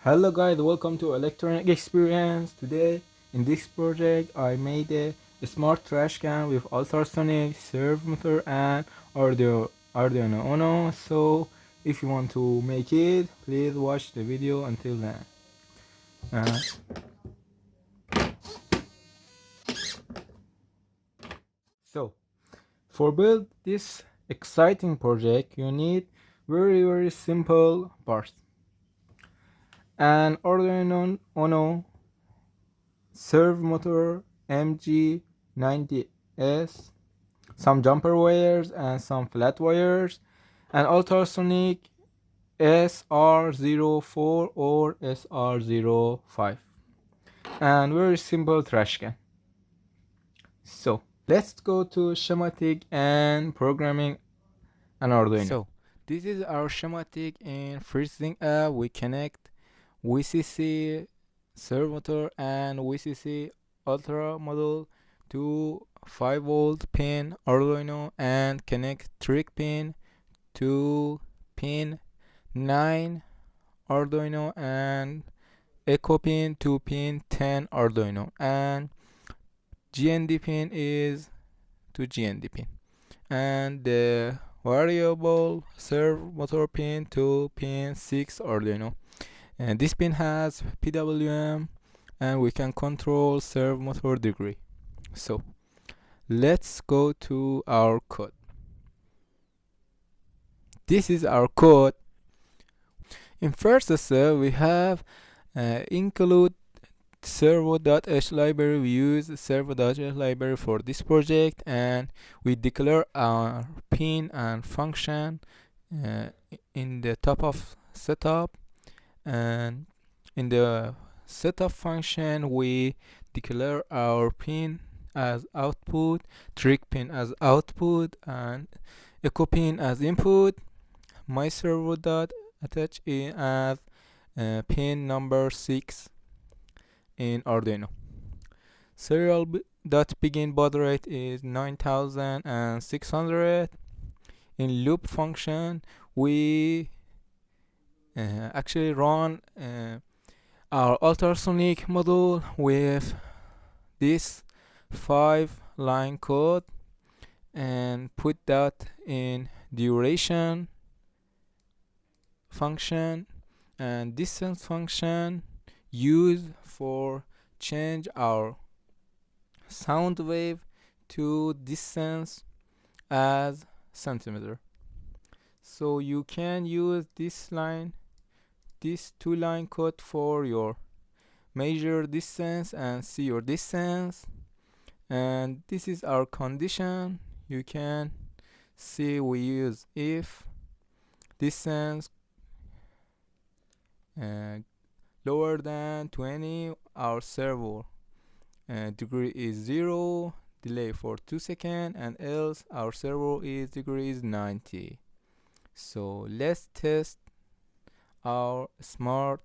Hello guys, welcome to Electronic Experience. Today in this project I made a smart trash can with ultrasonic, servomotor and Arduino Uno. So if you want to make it, please watch the video until then. Uh, so for build this exciting project you need very simple parts. An Arduino Uno servomotor MG90S, some jumper wires and some flat wires, and ultrasonic SR04 or SR05, and very simple trash can. So let's go to schematic and programming an Arduino. So this is our schematic. In first thing we connect VCC servomotor and VCC ultra module to 5-volt pin Arduino and connect trick pin to pin 9 Arduino and echo pin to pin 10 Arduino, and GND pin is to GND pin, and the variable servomotor pin to pin 6 Arduino. And this pin has PWM and we can control servomotor degree. So let's go to our code. This is our code. In first step we have include servo.h library. We use servo.h library for this project, and we declare our pin and function in the top of setup. And in the setup function we declare our pin as output, trick pin as output, and echo pin as input. My servo dot attach it as pin number 6 in Arduino. Serial dot begin baud rate is 9600. In loop function we actually run our ultrasonic module with this 5-line code and put that in duration function and distance function used for change our sound wave to distance as centimeter. So you can use this 2-line code for your measure distance and see your distance. And this is our condition. You can see we use if distance lower than 20, our servo degree is 0, delay for 2 seconds, and else our servo is degree is 90. So let's test our smart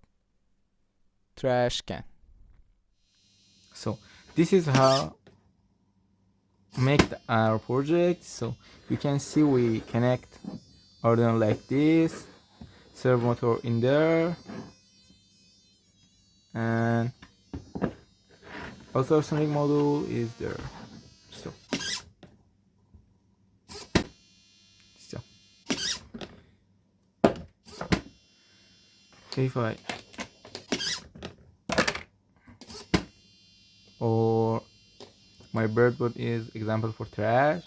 trash can. So this is how make our project. So you can see we connect Arduino like this, servomotor in there, and ultrasonic module is there. So if I or my breadboard is example for trash.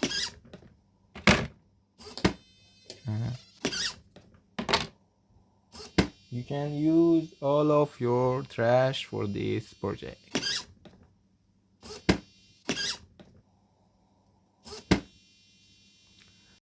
You can use all of your trash for this project.